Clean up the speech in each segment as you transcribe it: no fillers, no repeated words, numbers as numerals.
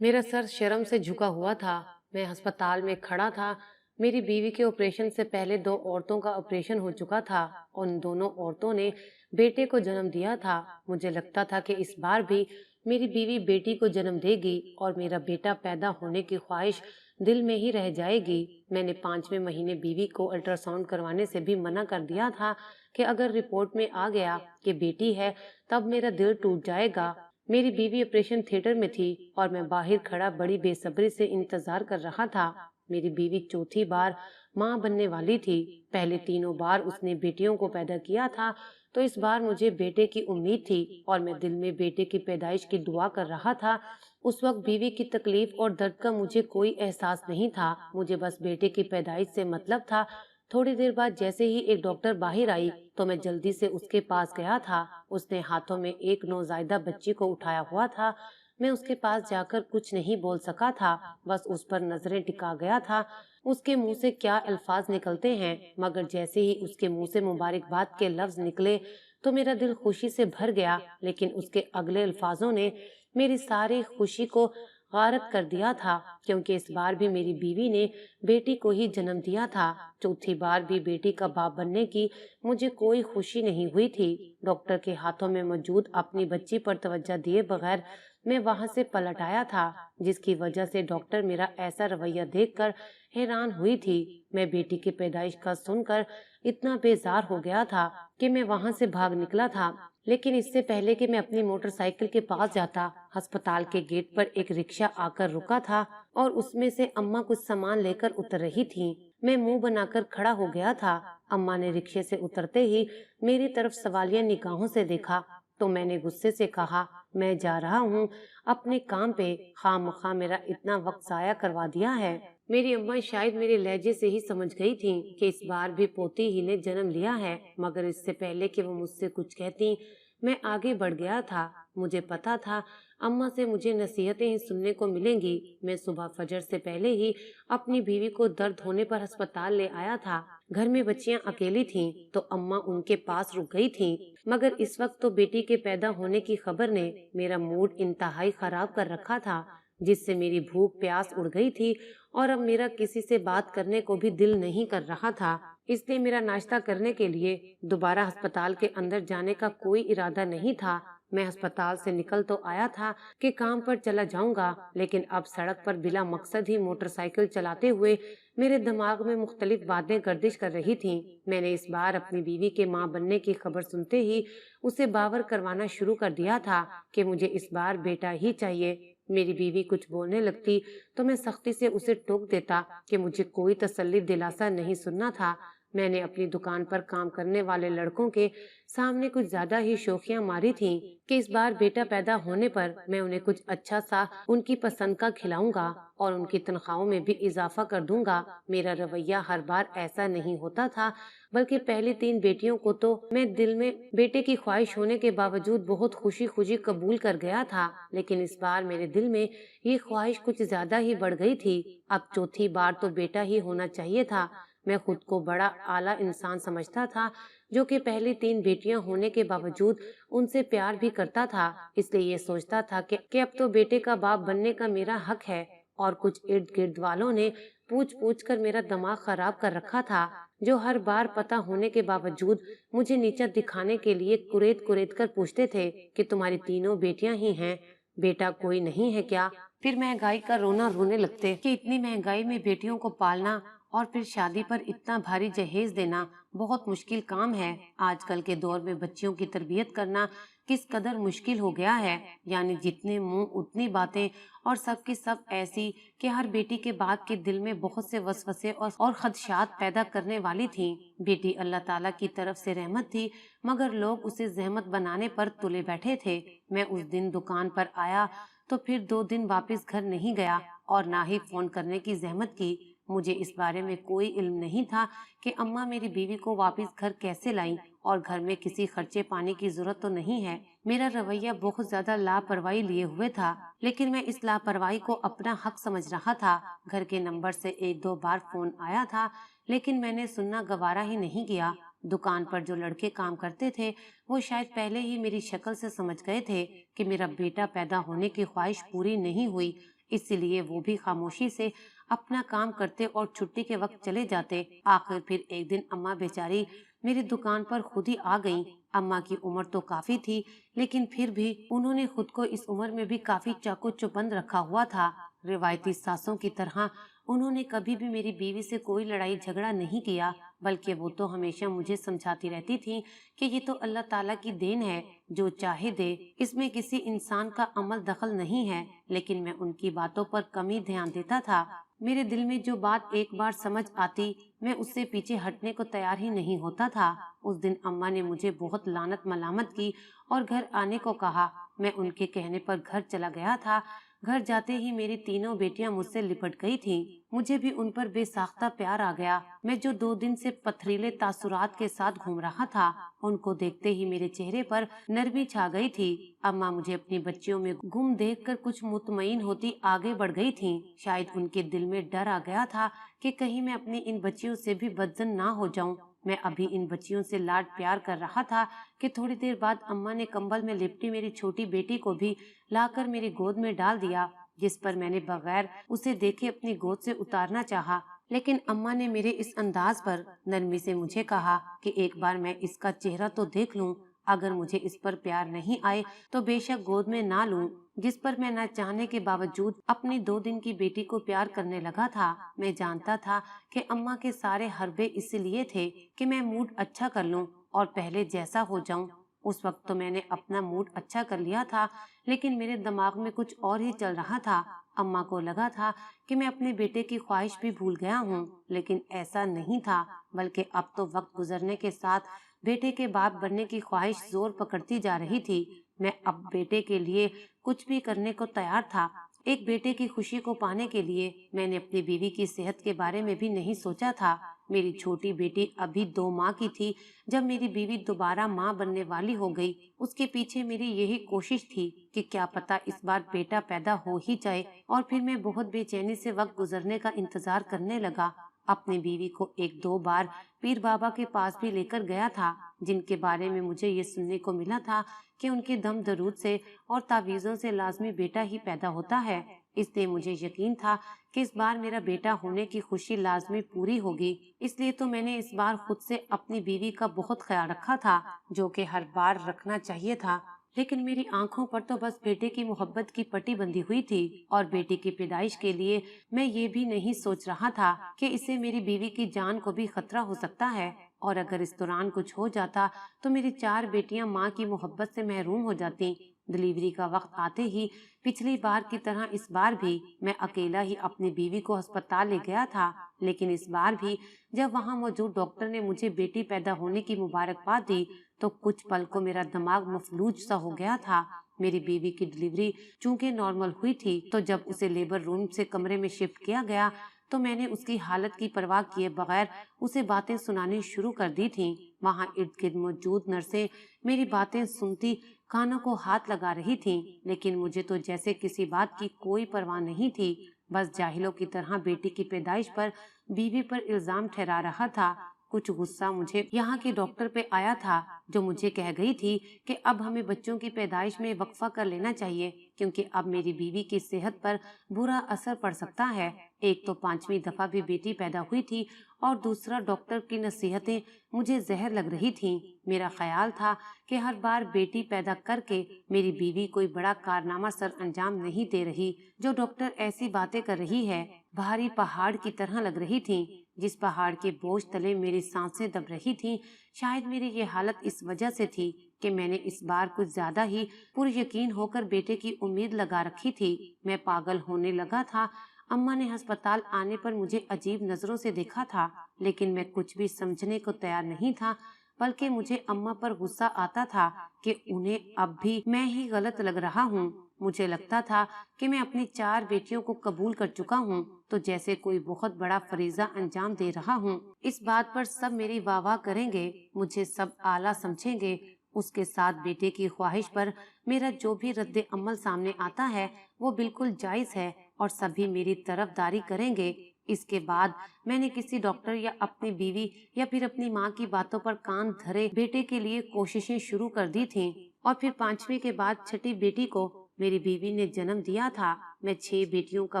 मेरा सर शर्म से झुका हुआ था। मैं अस्पताल में खड़ा था। मेरी बीवी के ऑपरेशन से पहले दो औरतों का ऑपरेशन हो चुका था। उन दोनों औरतों ने बेटे को जन्म दिया था। मुझे लगता था कि इस बार भी मेरी बीवी बेटी को जन्म देगी और मेरा बेटा पैदा होने की ख्वाहिश दिल में ही रह जाएगी। मैंने 5वें महीने बीवी को अल्ट्रासाउंड करवाने से भी मना कर दिया था कि अगर रिपोर्ट में आ गया कि बेटी है तब मेरा दिल टूट जाएगा। मेरी बीवी ऑपरेशन थिएटर में थी और मैं बाहर खड़ा बड़ी बेसब्री से इंतजार कर रहा था। मेरी बीवी चौथी बार माँ बनने वाली थी। पहले तीनों बार उसने बेटियों को पैदा किया था, तो इस बार मुझे बेटे की उम्मीद थी और मैं दिल में बेटे की पैदाइश की दुआ कर रहा था। उस वक्त बीवी की तकलीफ और दर्द का मुझे कोई एहसास नहीं था। मुझे बस बेटे की पैदाइश से मतलब था। थोड़ी देर बाद जैसे ही एक डॉक्टर बाहर आई तो मैं जल्दी से उसके पास गया था। उसने हाथों में एक नौजायदा बच्ची को उठाया हुआ था। मैं उसके पास जाकर कुछ नहीं बोल सका था, बस उस पर नजरें टिका गया था। उसके मुंह से क्या अल्फाज निकलते हैं, मगर जैसे ही उसके मुंह से मुबारकबाद के लफ्ज निकले तो मेरा दिल खुशी से भर गया। लेकिन उसके अगले अल्फाजों ने मेरी सारी खुशी को गारत कर दिया था, क्योंकि इस बार भी मेरी बीवी ने बेटी को ही जन्म दिया था। चौथी बार भी बेटी का बाप बनने की मुझे कोई खुशी नहीं हुई थी। डॉक्टर के हाथों में मौजूद अपनी बच्ची पर तवज्जो दिए बगैर मैं वहां से पलट आया था, जिसकी वजह से डॉक्टर मेरा ऐसा रवैया देखकर हैरान हुई थी। मैं बेटी की पैदाइश का सुनकर इतना बेजार हो गया था कि मैं वहां से भाग निकला था। लेकिन इससे पहले कि मैं अपनी मोटरसाइकिल के पास जाता, अस्पताल के गेट पर एक रिक्शा आकर रुका था और उसमें से अम्मा कुछ सामान लेकर उतर रही थी। मैं मुंह बनाकर खड़ा हो गया था। अम्मा ने रिक्शे से उतरते ही मेरी तरफ सवालिया निगाहों से देखा तो मैंने गुस्से से कहा, मैं जा रहा हूँ अपने काम पे, खामखा मेरा इतना वक्त जाया करवा दिया है। मेरी अम्मा शायद मेरे लहजे से ही समझ गई थी कि इस बार भी पोती ही ने जन्म लिया है, मगर इससे पहले कि वो मुझसे कुछ कहती मैं आगे बढ़ गया था। मुझे पता था अम्मा से मुझे नसीहतें ही सुनने को मिलेंगी। मैं सुबह फजर से पहले ही अपनी बीवी को दर्द होने पर अस्पताल ले आया था। घर में बच्चियां अकेली थीं, तो अम्मा उनके पास रुक गई थीं। मगर इस वक्त तो बेटी के पैदा होने की खबर ने मेरा मूड इंतहाई खराब कर रखा था, जिससे मेरी भूख प्यास उड़ गई थी और अब मेरा किसी से बात करने को भी दिल नहीं कर रहा था। इसलिए मेरा नाश्ता करने के लिए दोबारा अस्पताल के अंदर जाने का कोई इरादा नहीं था। मैं अस्पताल से निकल तो आया था कि काम पर चला जाऊंगा, लेकिन अब सड़क पर बिला मकसद ही मोटरसाइकिल चलाते हुए मेरे दिमाग में मुख्तलिफ बातें गर्दिश कर रही थीं। मैंने इस बार अपनी बीवी के मां बनने की खबर सुनते ही उसे बावर करवाना शुरू कर दिया था कि मुझे इस बार बेटा ही चाहिए। मेरी बीवी कुछ बोलने लगती तो मैं सख्ती से उसे टोक देता कि मुझे कोई तसल्ली दिलासा नहीं सुनना था। मैंने अपनी दुकान पर काम करने वाले लड़कों के सामने कुछ ज्यादा ही शोखियां मारी थीं कि इस बार बेटा पैदा होने पर मैं उन्हें कुछ अच्छा सा उनकी पसंद का खिलाऊंगा और उनकी तनख्वाहों में भी इजाफा कर दूंगा। मेरा रवैया हर बार ऐसा नहीं होता था, बल्कि पहली 3 बेटियों को तो मैं दिल में बेटे की ख्वाहिश होने के बावजूद बहुत खुशी खुशी कबूल कर गया था, लेकिन इस बार मेरे दिल में ये ख्वाहिश कुछ ज्यादा ही बढ़ गई थी। अब चौथी बार तो बेटा ही होना चाहिए था। मैं खुद को बड़ा आला इंसान समझता था, जो कि पहली 3 बेटियां होने के बावजूद उनसे प्यार भी करता था। इसलिए ये सोचता था कि अब तो बेटे का बाप बनने का मेरा हक है। और कुछ इर्द गिर्द वालों ने पूछ पूछ कर मेरा दिमाग खराब कर रखा था, जो हर बार पता होने के बावजूद मुझे नीचा दिखाने के लिए कुरेद कुरेद कर पूछते थे कि तुम्हारी तीनों बेटियां ही हैं, बेटा कोई नहीं है क्या? फिर महंगाई का रोना रोने लगते कि इतनी महंगाई में बेटियों को पालना और फिर शादी पर इतना भारी जहेज देना बहुत मुश्किल काम है। आजकल के दौर में बच्चियों की तरबियत करना किस कदर मुश्किल हो गया है। यानी जितने मुंह उतनी बातें, और सब की सब ऐसी कि हर बेटी के बाप के दिल में बहुत से वसवसे और खदशात पैदा करने वाली थी। बेटी अल्लाह ताला की तरफ से रहमत थी, मगर लोग उसे जहमत बनाने पर तुले बैठे थे। मैं उस दिन दुकान पर आया तो फिर 2 दिन वापस घर नहीं गया और ना ही फोन करने की जहमत की। मुझे इस बारे में कोई इल्म नहीं था कि अम्मा मेरी बीवी को वापस घर कैसे लाई और घर में किसी खर्चे पानी की जरूरत तो नहीं है। मेरा रवैया बहुत ज्यादा लापरवाही लिए हुए था, लेकिन मैं इस लापरवाही को अपना हक समझ रहा था। घर के नंबर से 1-2 बार फोन आया था, लेकिन मैंने सुनना गवारा ही नहीं किया। दुकान पर जो लड़के काम करते थे वो शायद पहले ही मेरी शक्ल से समझ गए थे कि मेरा बेटा पैदा होने की ख्वाहिश पूरी नहीं हुई, اسی لیے وہ بھی خاموشی سے اپنا کام کرتے اور چھٹی کے وقت چلے جاتے۔ آخر پھر ایک دن اماں بیچاری میری دکان پر خود ہی آ گئیں۔ اماں کی عمر تو کافی تھی، لیکن پھر بھی انہوں نے خود کو اس عمر میں بھی کافی چاقو چوبند رکھا ہوا تھا۔ روایتی ساسوں کی طرح انہوں نے کبھی بھی میری بیوی سے کوئی لڑائی جھگڑا نہیں کیا، بلکہ وہ تو ہمیشہ مجھے سمجھاتی رہتی تھی کہ یہ تو اللہ تعالیٰ کی دین ہے، جو چاہے دے، اس میں کسی انسان کا عمل دخل نہیں ہے۔ لیکن میں ان کی باتوں پر کم ہی دھیان دیتا تھا۔ میرے دل میں جو بات ایک بار سمجھ آتی، میں اس سے پیچھے ہٹنے کو تیار ہی نہیں ہوتا تھا۔ اس دن اماں نے مجھے بہت لعنت ملامت کی اور گھر آنے کو کہا۔ میں ان کے کہنے پر گھر چلا گیا تھا۔ گھر جاتے ہی میری تینوں بیٹیاں مجھ سے لپٹ گئی تھیں۔ مجھے بھی ان پر بے ساختہ پیار آ گیا۔ میں جو 2 دن سے پتھریلے تاثرات کے ساتھ گھوم رہا تھا، ان کو دیکھتے ہی میرے چہرے پر نرمی چھا گئی تھی۔ اماں مجھے اپنی بچیوں میں گم دیکھ کر کچھ مطمئن ہوتی آگے بڑھ گئی تھیں۔ شاید ان کے دل میں ڈر آ گیا تھا کہ کہیں میں اپنی ان بچیوں سے بھی بدظن نہ ہو جاؤں۔ میں ابھی ان بچیوں سے لاڈ پیار کر رہا تھا کہ تھوڑی دیر بعد اماں نے کمبل میں لپٹی میری چھوٹی بیٹی کو بھی لا کر میری گود میں ڈال دیا، جس پر میں نے بغیر اسے دیکھے اپنی گود سے اتارنا چاہا، لیکن اماں نے میرے اس انداز پر نرمی سے مجھے کہا کہ ایک بار میں اس کا چہرہ تو دیکھ لوں، اگر مجھے اس پر پیار نہیں آئے تو بے شک گود میں نہ لوں، جس پر میں نہ چاہنے کے باوجود اپنی 2 دن کی بیٹی کو پیار کرنے لگا تھا۔ میں جانتا تھا کہ اماں کے سارے حربے اس لیے تھے کہ میں موڈ اچھا کر لوں اور پہلے جیسا ہو جاؤں۔ اس وقت تو میں نے اپنا موڈ اچھا کر لیا تھا، لیکن میرے دماغ میں کچھ اور ہی چل رہا تھا۔ اماں کو لگا تھا کہ میں اپنے بیٹے کی خواہش بھی بھول گیا ہوں، لیکن ایسا نہیں تھا، بلکہ اب تو وقت گزرنے کے ساتھ بیٹے کے باپ بننے کی خواہش زور پکڑتی جا رہی تھی۔ میں اب بیٹے کے لیے کچھ بھی کرنے کو تیار تھا۔ ایک بیٹے کی خوشی کو پانے کے لیے میں نے اپنی بیوی کی صحت کے بارے میں بھی نہیں سوچا تھا۔ میری چھوٹی بیٹی ابھی 2 ماہ کی تھی جب میری بیوی دوبارہ ماں بننے والی ہو گئی۔ اس کے پیچھے میری یہی کوشش تھی کہ کیا پتا اس بار بیٹا پیدا ہو ہی جائے، اور پھر میں بہت بے چینی سے وقت گزرنے کا انتظار کرنے لگا۔ اپنی بیوی کو 1-2 بار پیر بابا کے پاس بھی لے کر گیا تھا، جن کے بارے میں مجھے یہ سننے کو ملا تھا کہ ان کے دم درود سے اور تعویذوں سے لازمی بیٹا ہی پیدا ہوتا ہے۔ اس لیے مجھے یقین تھا کہ اس بار میرا بیٹا ہونے کی خوشی لازمی پوری ہوگی۔ اس لیے تو میں نے اس بار خود سے اپنی بیوی کا بہت خیال رکھا تھا، جو کہ ہر بار رکھنا چاہیے تھا، لیکن میری آنکھوں پر تو بس بیٹے کی محبت کی پٹی بندھی ہوئی تھی، اور بیٹی کی پیدائش کے لیے میں یہ بھی نہیں سوچ رہا تھا کہ اسے میری بیوی کی جان کو بھی خطرہ ہو سکتا ہے، اور اگر اس دوران کچھ ہو جاتا تو میری 4 بیٹیاں ماں کی محبت سے محروم ہو جاتی۔ ڈلیوری کا وقت آتے ہی پچھلی بار کی طرح اس بار بھی میں اکیلا ہی اپنی بیوی کو ہسپتال لے گیا تھا، لیکن اس بار بھی جب وہاں موجود ڈاکٹر نے مجھے بیٹی پیدا ہونے کی مبارکباد دی تو کچھ پل کو میرا دماغ مفلوج سا ہو گیا تھا۔ میری بیوی کی ڈلیوری چونکہ نارمل ہوئی تھی، تو جب اسے لیبر روم سے کمرے میں شفٹ کیا گیا تو میں نے اس کی حالت کی پرواہ کیے بغیر اسے باتیں سنانی شروع کر دی تھیں۔ وہاں ارد گرد موجود نرسیں میری باتیں سنتی کانوں کو ہاتھ لگا رہی تھیں، لیکن مجھے تو جیسے کسی بات کی کوئی پرواہ نہیں تھی، بس جاہلوں کی طرح بیٹی کی پیدائش پر بیوی پر الزام ٹھہرا رہا تھا۔ کچھ غصہ مجھے یہاں کے ڈاکٹر پہ آیا تھا، جو مجھے کہہ گئی تھی کہ اب ہمیں بچوں کی پیدائش میں وقفہ کر لینا چاہیے، کیونکہ اب میری بیوی کی صحت پر برا اثر پڑ سکتا ہے۔ ایک تو 5ویں دفعہ بھی بیٹی پیدا ہوئی تھی، اور دوسرا ڈاکٹر کی نصیحتیں مجھے زہر لگ رہی تھیں۔ میرا خیال تھا کہ ہر بار بیٹی پیدا کر کے میری بیوی کوئی بڑا کارنامہ سر انجام نہیں دے رہی۔ جو ڈاکٹر ایسی باتیں کر رہی ہے بھاری پہاڑ کی طرح لگ رہی تھیں، جس پہاڑ کے بوجھ تلے میری سانسیں دب رہی تھیں۔ شاید میری یہ حالت اس وجہ سے تھی کہ میں نے اس بار کچھ زیادہ ہی پر یقین ہو کر بیٹے کی امید لگا رکھی تھی۔ میں پاگل ہونے لگا تھا۔ اماں نے ہسپتال آنے پر مجھے عجیب نظروں سے دیکھا تھا، لیکن میں کچھ بھی سمجھنے کو تیار نہیں تھا، بلکہ مجھے اماں پر غصہ آتا تھا کہ انہیں اب بھی میں ہی غلط لگ رہا ہوں۔ مجھے لگتا تھا کہ میں اپنی 4 بیٹیوں کو قبول کر چکا ہوں، تو جیسے کوئی بہت بڑا فریضہ انجام دے رہا ہوں۔ اس بات پر سب میری واہ واہ کریں گے، مجھے سب اعلیٰ سمجھیں گے۔ اس کے ساتھ بیٹے کی خواہش پر میرا جو بھی رد عمل سامنے آتا ہے وہ بالکل جائز ہے، اور سبھی میری طرفداری کریں گے۔ اس کے بعد میں نے کسی ڈاکٹر یا اپنی بیوی یا پھر اپنی ماں کی باتوں پر کان دھرے بیٹے کے لیے کوششیں شروع کر دی تھیں، اور پھر 5ویں کے بعد 6ٹھی بیٹی کو میری بیوی نے جنم دیا تھا، میں 6 بیٹیوں کا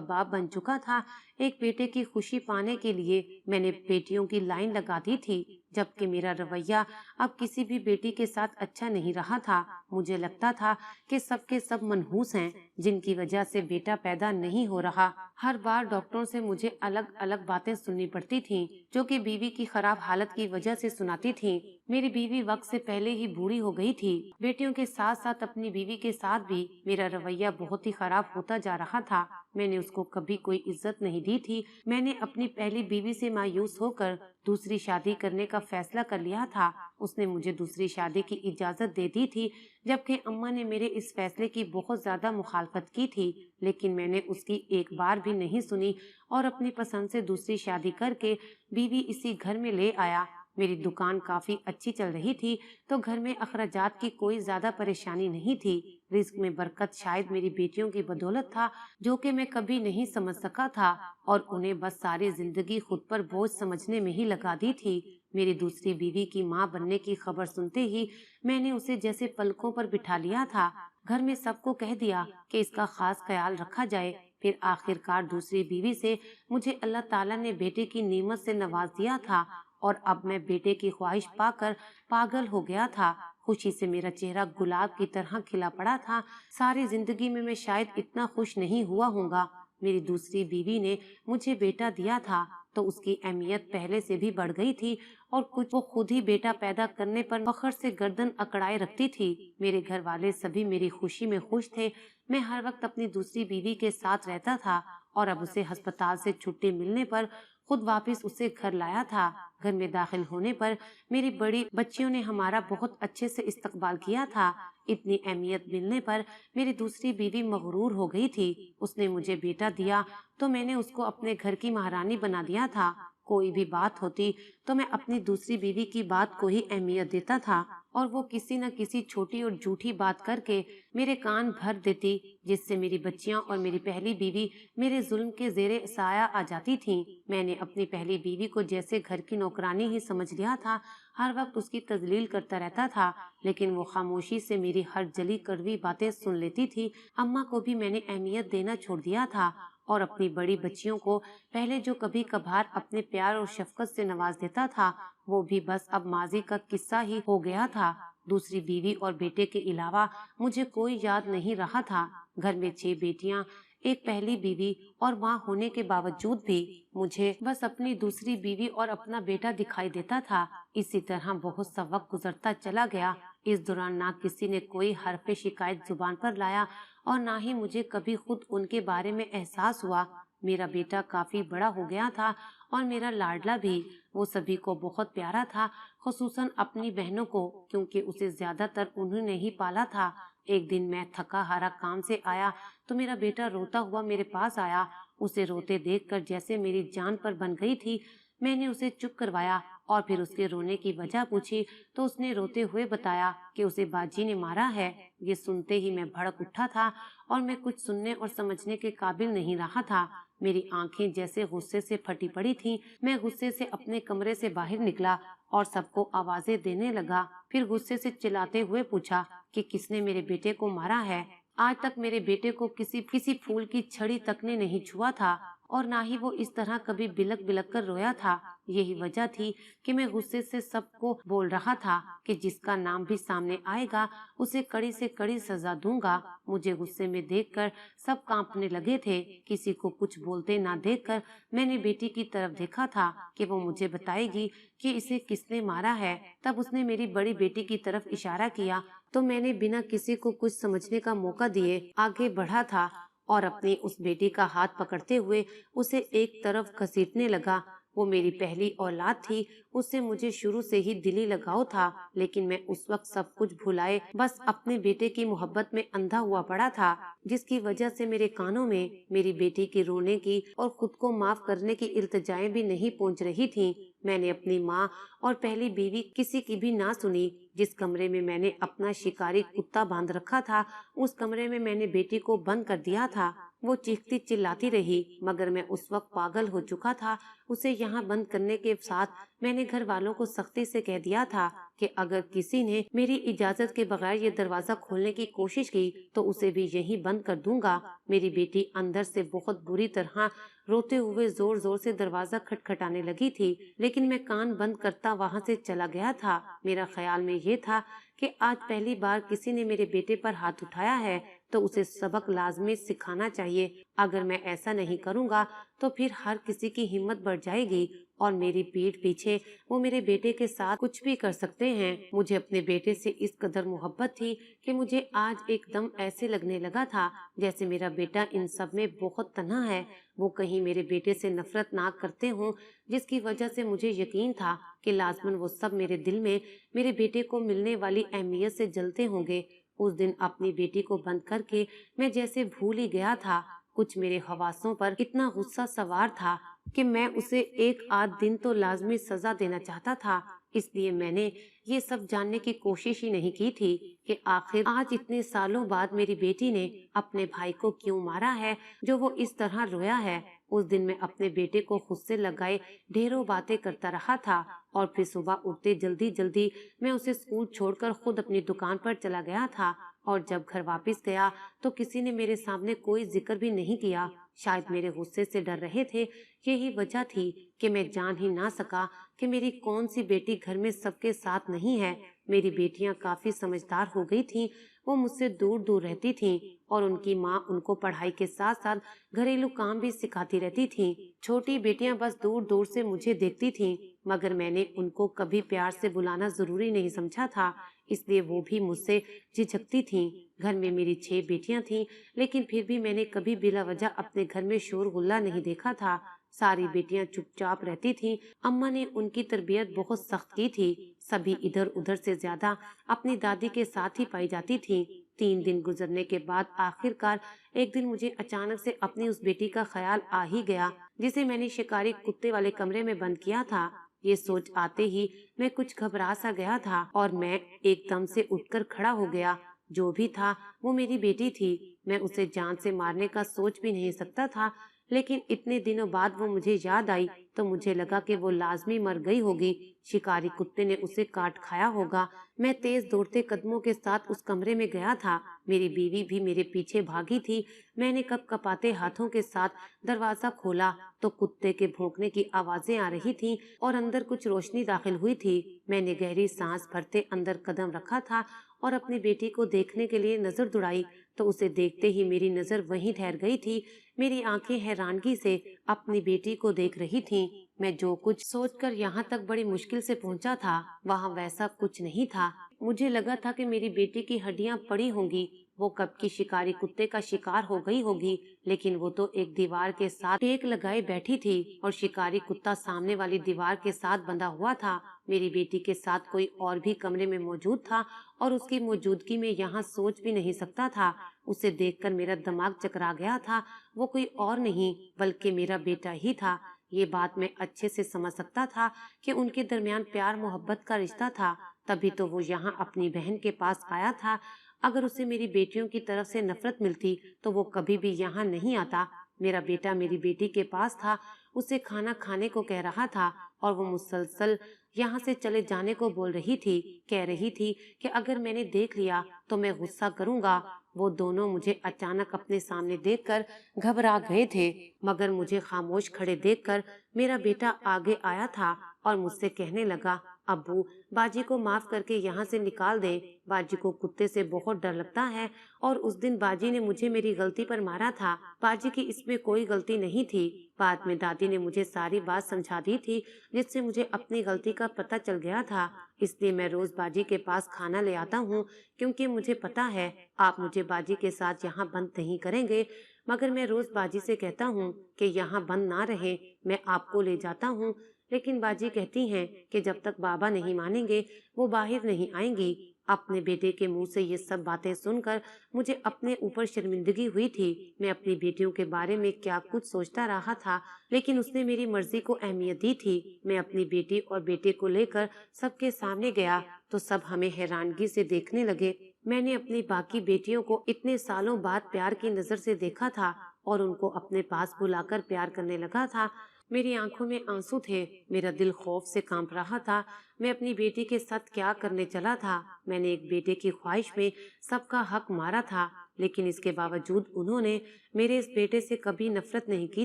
باپ بن چکا تھا۔ ایک بیٹے کی خوشی پانے کے لیے میں نے بیٹیوں کی لائن لگا دی تھی، جبکہ میرا رویہ اب کسی بھی بیٹی کے ساتھ اچھا نہیں رہا تھا۔ مجھے لگتا تھا کہ سب کے سب منحوس ہیں، جن کی وجہ سے بیٹا پیدا نہیں ہو رہا۔ ہر بار ڈاکٹروں سے مجھے الگ الگ باتیں سننی پڑتی تھیں، جو کہ بیوی کی خراب حالت کی وجہ سے سناتی تھیں۔ میری بیوی وقت سے پہلے ہی بوڑھی ہو گئی تھی۔ بیٹیوں کے ساتھ ساتھ اپنی بیوی کے ساتھ بھی میرا رویہ بہت ہی خراب ہوتا جا رہا تھا۔ میں نے اس کو کبھی کوئی عزت نہیں دی تھی۔ میں نے اپنی پہلی بیوی سے مایوس ہو کر دوسری شادی کرنے کا فیصلہ کر لیا تھا۔ اس نے مجھے دوسری شادی کی اجازت دے دی تھی، جبکہ اماں نے میرے اس فیصلے کی بہت زیادہ مخالفت کی تھی، لیکن میں نے اس کی ایک بار بھی نہیں سنی اور اپنی پسند سے دوسری شادی کر کے بیوی اسی گھر میں لے آیا۔ میری دکان کافی اچھی چل رہی تھی، تو گھر میں اخراجات کی کوئی زیادہ پریشانی نہیں تھی۔ رزق میں برکت شاید میری بیٹیوں کی بدولت تھا، جو کہ میں کبھی نہیں سمجھ سکا تھا، اور انہیں بس ساری زندگی خود پر بوجھ سمجھنے میں ہی لگا دی تھی۔ میری دوسری بیوی کی ماں بننے کی خبر سنتے ہی میں نے اسے جیسے پلکوں پر بٹھا لیا تھا۔ گھر میں سب کو کہہ دیا کہ اس کا خاص خیال رکھا جائے۔ پھر آخر کار دوسری بیوی سے مجھے اللہ تعالیٰ نے بیٹے کی نعمت سے نواز دیا تھا، اور اب میں بیٹے کی خواہش پا کر پاگل ہو گیا تھا۔ خوشی سے میرا چہرہ گلاب کی طرح کھلا پڑا تھا۔ ساری زندگی میں شاید اتنا خوش نہیں ہوا ہوں گا۔ میری دوسری بیوی نے مجھے بیٹا دیا تھا تو اس کی اہمیت پہلے سے بھی بڑھ گئی تھی، اور کچھ وہ خود ہی بیٹا پیدا کرنے پر فخر سے گردن اکڑائے رکھتی تھی۔ میرے گھر والے سبھی میری خوشی میں خوش تھے۔ میں ہر وقت اپنی دوسری بیوی کے ساتھ رہتا تھا، اور اب اسے ہسپتال سے چھٹی ملنے پر خود واپس اسے گھر لایا تھا۔ گھر میں داخل ہونے پر میری بڑی بچیوں نے ہمارا بہت اچھے سے استقبال کیا تھا۔ اتنی اہمیت ملنے پر میری دوسری بیوی مغرور ہو گئی تھی۔ اس نے مجھے بیٹا دیا تو میں نے اس کو اپنے گھر کی مہارانی بنا دیا تھا۔ کوئی بھی بات ہوتی تو میں اپنی دوسری بیوی کی بات کو ہی اہمیت دیتا تھا، اور وہ کسی نہ کسی چھوٹی اور جھوٹی بات کر کے میرے کان بھر دیتی، جس سے میری بچیاں اور میری پہلی بیوی میرے ظلم کے زیر سایہ آ جاتی تھیں۔ میں نے اپنی پہلی بیوی کو جیسے گھر کی نوکرانی ہی سمجھ لیا تھا، ہر وقت اس کی تذلیل کرتا رہتا تھا، لیکن وہ خاموشی سے میری ہر جلی کڑوی باتیں سن لیتی تھی۔ اماں کو بھی میں نے اہمیت دینا چھوڑ دیا تھا، اور اپنی بڑی بچیوں کو پہلے جو کبھی کبھار اپنے پیار اور شفقت سے نواز دیتا تھا، وہ بھی بس اب ماضی کا قصہ ہی ہو گیا تھا۔ دوسری بیوی اور بیٹے کے علاوہ مجھے کوئی یاد نہیں رہا تھا۔ گھر میں 6 بیٹیاں، ایک پہلی بیوی اور ماں ہونے کے باوجود بھی مجھے بس اپنی دوسری بیوی اور اپنا بیٹا دکھائی دیتا تھا۔ اسی طرح بہت سا وقت گزرتا چلا گیا۔ اس دوران نہ کسی نے کوئی حرف شکایت زبان پر لایا، اور نہ ہی مجھے کبھی خود ان کے بارے میں احساس ہوا۔ میرا بیٹا کافی بڑا ہو گیا تھا، اور میرا لاڈلا بھی۔ وہ سبھی کو بہت پیارا تھا، خصوصاً اپنی بہنوں کو، کیونکہ اسے زیادہ تر انہوں نے ہی پالا تھا۔ ایک دن میں تھکا ہارا کام سے آیا تو میرا بیٹا روتا ہوا میرے پاس آیا۔ اسے روتے دیکھ کر جیسے میری جان پر بن گئی تھی۔ میں نے اسے چپ کروایا اور پھر اس کے رونے کی وجہ پوچھی تو اس نے روتے ہوئے بتایا کہ اسے باجی نے مارا ہے۔ یہ سنتے ہی میں بھڑک اٹھا تھا، اور میں کچھ سننے اور سمجھنے کے قابل نہیں رہا تھا۔ میری آنکھیں جیسے غصے سے پھٹی پڑی تھیں۔ میں غصے سے اپنے کمرے سے باہر نکلا اور سب کو آوازیں دینے لگا، پھر غصے سے چلاتے ہوئے پوچھا کہ کس نے میرے بیٹے کو مارا ہے۔ آج تک میرے بیٹے کو کسی پھول کی چھڑی تک نے نہیں چھوا تھا، اور نہ ہی وہ اس طرح کبھی بلک بلک کر رویا تھا۔ یہی وجہ تھی کہ میں غصے سے سب کو بول رہا تھا کہ جس کا نام بھی سامنے آئے گا اسے کڑی سے کڑی سزا دوں گا۔ مجھے غصے میں دیکھ کر سب کانپنے لگے تھے۔ کسی کو کچھ بولتے نہ دیکھ کر میں نے بیٹی کی طرف دیکھا تھا کہ وہ مجھے بتائے گی کہ اسے کس نے مارا ہے۔ تب اس نے میری بڑی بیٹی کی طرف اشارہ کیا تو میں نے بنا کسی کو کچھ سمجھنے کا موقع دیے آگے بڑھا تھا، اور اپنی اس بیٹی کا ہاتھ پکڑتے ہوئے اسے ایک طرف گھسیٹنے لگا۔ وہ میری پہلی اولاد تھی، اس سے مجھے شروع سے ہی دلی لگاؤ تھا، لیکن میں اس وقت سب کچھ بھلائے بس اپنے بیٹے کی محبت میں اندھا ہوا پڑا تھا، جس کی وجہ سے میرے کانوں میں میری بیٹی کی رونے کی اور خود کو معاف کرنے کی التجائیں بھی نہیں پہنچ رہی تھیں۔ میں نے اپنی ماں اور پہلی بیوی کسی کی بھی نہ سنی۔ جس کمرے میں میں نے اپنا شکاری کتا باندھ رکھا تھا، اس کمرے میں نے بیٹی کو بند کر دیا تھا۔ वो चीखती चिल्लाती रही, मगर मैं उस वक्त पागल हो चुका था। उसे यहाँ बंद करने के साथ मैंने घर वालों को सख्ती से कह दिया था कि अगर किसी ने मेरी इजाजत के बगैर ये दरवाजा खोलने की कोशिश की तो उसे भी यहीं बंद कर दूंगा। मेरी बेटी अंदर से बहुत बुरी तरह रोते हुए जोर जोर से दरवाजा खटखटाने लगी थी, लेकिन मैं कान बंद करता वहां से चला गया था। मेरा ख्याल में ये था कि आज पहली बार किसी ने मेरे बेटे पर हाथ उठाया है तो उसे सबक लाजमी सिखाना चाहिए। अगर मैं ऐसा नहीं करूंगा तो फिर हर किसी की हिम्मत बढ़ जाएगी और मेरी पीठ पीछे वो मेरे बेटे के साथ कुछ भी कर सकते हैं। मुझे अपने बेटे से इस कदर मोहब्बत थी कि मुझे आज एकदम ऐसे लगने लगा था जैसे मेरा बेटा इन सब में बहुत तन्हा है। वो कहीं मेरे बेटे से नफरत ना करते हों, जिसकी वजह से मुझे यकीन था कि लाजमन वो सब मेरे दिल में मेरे बेटे को मिलने वाली अहमियत से जलते होंगे। उस दिन अपनी बेटी को बंद करके मैं जैसे भूल ही गया था। कुछ मेरे हवासों पर इतना गुस्सा सवार था कि मैं उसे एक आध दिन तो लाजमी सजा देना चाहता था। इसलिए मैंने ये सब जानने की कोशिश ही नहीं की थी कि आखिर आज इतने सालों बाद मेरी बेटी ने अपने भाई को क्यों मारा है जो वो इस तरह रोया है। उस दिन मैं अपने बेटे को खुद से लगाए ढेरों बातें करता रहा था और फिर सुबह उठते जल्दी जल्दी मैं उसे स्कूल छोड़कर खुद अपनी दुकान पर चला गया था। और जब घर वापस गया तो किसी ने मेरे सामने कोई जिक्र भी नहीं किया। शायद मेरे गुस्से से डर रहे थे। यही वजह थी कि मैं जान ही ना सका कि मेरी कौन सी बेटी घर में सबके साथ नहीं है। मेरी बेटियां काफी समझदार हो गई थीं। वो मुझसे दूर दूर रहती थीं और उनकी माँ उनको पढ़ाई के साथ साथ घरेलू काम भी सिखाती रहती थीं। छोटी बेटियां बस दूर दूर से मुझे देखती थीं, मगर मैंने उनको कभी प्यार से बुलाना जरूरी नहीं समझा था, इसलिए वो भी मुझसे झिझकती थीं। घर में मेरी 6 बेटियां थीं, लेकिन फिर भी मैंने कभी बिला वजह अपने घर में शोर गुल्ला नहीं देखा था। सारी बेटियां चुपचाप रहती थीं। अम्मा ने उनकी तरबियत बहुत सख्त की थी। सभी इधर उधर से ज्यादा अपनी दादी के साथ ही पाई जाती थीं। 3 दिन गुजरने के बाद आखिरकार एक दिन मुझे अचानक से अपनी उस बेटी का ख्याल आ ही गया जिसे मैंने शिकारी कुत्ते वाले कमरे में बंद किया था। ये सोच आते ही मैं कुछ घबरा सा गया था और मैं एकदम से उठकर खड़ा हो गया। जो भी था वो मेरी बेटी थी। मैं उसे जान से मारने का सोच भी नहीं सकता था, लेकिन इतने दिनों बाद वो मुझे याद आई तो मुझे लगा कि वो लाजमी मर गई होगी। शिकारी कुत्ते ने उसे काट खाया होगा। मैं तेज दौड़ते कदमों के साथ उस कमरे में गया था। मेरी बीवी भी मेरे पीछे भागी थी। मैंने कपकपाते हाथों के साथ दरवाजा खोला तो कुत्ते के भौंकने की आवाजें आ रही थीं और अंदर कुछ रोशनी दाखिल हुई थी। मैंने गहरी सांस भरते अंदर कदम रखा था और अपनी बेटी को देखने के लिए नजर दौड़ाई तो उसे देखते ही मेरी नजर वहीं ठहर गई थी। मेरी आंखें हैरानगी से अपनी बेटी को देख रही थीं। मैं जो कुछ सोचकर यहाँ तक बड़ी मुश्किल से पहुंचा था वहाँ वैसा कुछ नहीं था। मुझे लगा था कि मेरी बेटी की हड्डियां पड़ी होंगी। वो कब की शिकारी कुत्ते का शिकार हो गई होगी, लेकिन वो तो एक दीवार के साथ टेक लगाए बैठी थी और शिकारी कुत्ता सामने वाली दीवार के साथ बंधा हुआ था। मेरी बेटी के साथ कोई और भी कमरे में मौजूद था और उसकी मौजूदगी में यहाँ सोच भी नहीं सकता था। उसे देखकर मेरा दिमाग चकरा गया था। वो कोई और नहीं बल्कि मेरा बेटा ही था। ये बात मैं अच्छे से समझ सकता था कि उनके दरमियान प्यार मोहब्बत का रिश्ता था, तभी तो वो यहाँ अपनी बहन के पास आया था। अगर उसे मेरी बेटियों की तरफ से नफरत मिलती तो वो कभी भी यहाँ नहीं आता। मेरा बेटा मेरी बेटी के पास था, उसे खाना खाने को कह रहा था और वो मुसलसल यहाँ से चले जाने को बोल रही थी। कह रही थी कि अगर मैंने देख लिया तो मैं गुस्सा करूंगा। वो दोनों मुझे अचानक अपने सामने देखकर घबरा गए थे, मगर मुझे खामोश खड़े देखकर मेरा बेटा आगे आया था और मुझसे कहने लगा, अब्बू, बाजी को माफ करके यहाँ से निकाल दे। बाजी को कुत्ते से बहुत डर लगता है और उस दिन बाजी ने मुझे मेरी गलती पर मारा था। बाजी की इसमें कोई गलती नहीं थी। बाद में दादी ने मुझे सारी बात समझा दी थी, जिससे मुझे अपनी गलती का पता चल गया था। इसलिए मैं रोज बाजी के पास खाना ले आता हूँ, क्योंकि मुझे पता है आप मुझे बाजी के साथ यहाँ बंद नहीं करेंगे। मगर मैं रोज बाजी से कहता हूँ कि यहाँ बंद ना रहे, मैं आपको ले जाता हूँ, लेकिन बाजी कहती हैं कि जब तक बाबा नहीं मानेंगे वो बाहर नहीं आएंगी। अपने बेटे के मुंह से ये सब बातें सुनकर मुझे अपने ऊपर शर्मिंदगी हुई थी। मैं अपनी बेटियों के बारे में क्या कुछ सोचता रहा था, लेकिन उसने मेरी मर्जी को अहमियत दी थी। मैं अपनी बेटी और बेटे को लेकर सबके सामने गया तो सब हमें हैरानगी से देखने लगे। मैंने अपनी बाकी बेटियों को इतने सालों बाद प्यार की नजर से देखा था। और उनको अपने पास बुलाकर प्यार करने लगा था। मेरी आंखों में आंसू थे, मेरा दिल खौफ से कांप रहा था। मैं अपनी बेटी के साथ क्या करने चला था। मैंने एक बेटे की ख्वाहिश में सबका हक मारा था, लेकिन इसके बावजूद उन्होंने मेरे इस बेटे से कभी नफरत नहीं की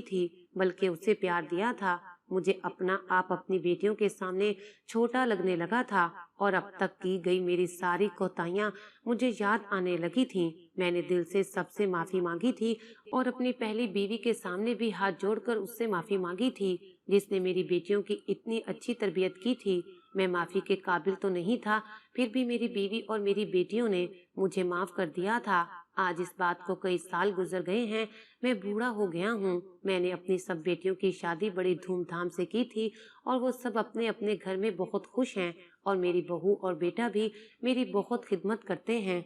थी, बल्कि उसे प्यार दिया था। मुझे अपना आप अपनी बेटियों के सामने छोटा लगने लगा था, और अब तक की गई मेरी सारी कोताहियां मुझे याद आने लगी थीं। मैंने दिल से सबसे माफी मांगी थी, और अपनी पहली बीवी के सामने भी हाथ जोड़कर उससे माफी मांगी थी, जिसने मेरी बेटियों की इतनी अच्छी तरबियत की थी। मैं माफी के काबिल तो नहीं था, फिर भी मेरी बीवी और मेरी बेटियों ने मुझे माफ कर दिया था। आज इस बात को कई साल गुजर गए हैं, मैं बूढ़ा हो गया हूँ। मैंने अपनी सब बेटियों की शादी बड़ी धूमधाम से की थी, और वो सब अपने अपने घर में बहुत खुश हैं, और मेरी बहू और बेटा भी मेरी बहुत खिदमत करते हैं।